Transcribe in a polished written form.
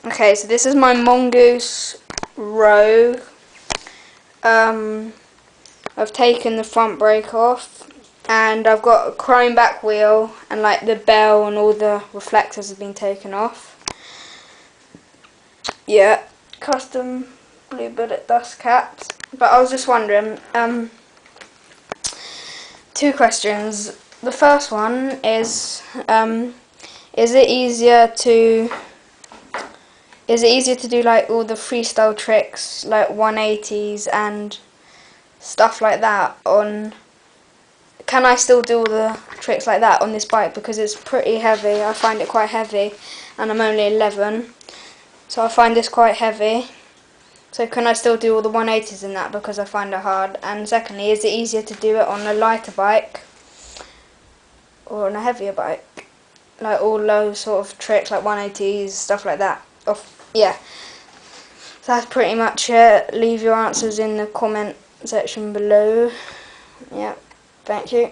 Okay, so this is my Mongoose Rogue. I've taken the front brake off, and I've got a chrome back wheel, and like the bell and all the reflectors have been taken off. Yeah, custom Blue Bullet dust caps. But I was just wondering, two questions. The first one is it easier to do like all the freestyle tricks, like 180s and stuff like that on? Can I still do all the tricks like that on this bike, because it's pretty heavy? I find it quite heavy, and I'm only 11, so I find this quite heavy. So can I still do all the 180s in that, because I find it hard? And secondly, is it easier to do it on a lighter bike or on a heavier bike? Like all those sort of tricks, like 180s, stuff like that. Yeah. So that's pretty much it. Leave your answers in the comment section below. Yeah, thank you.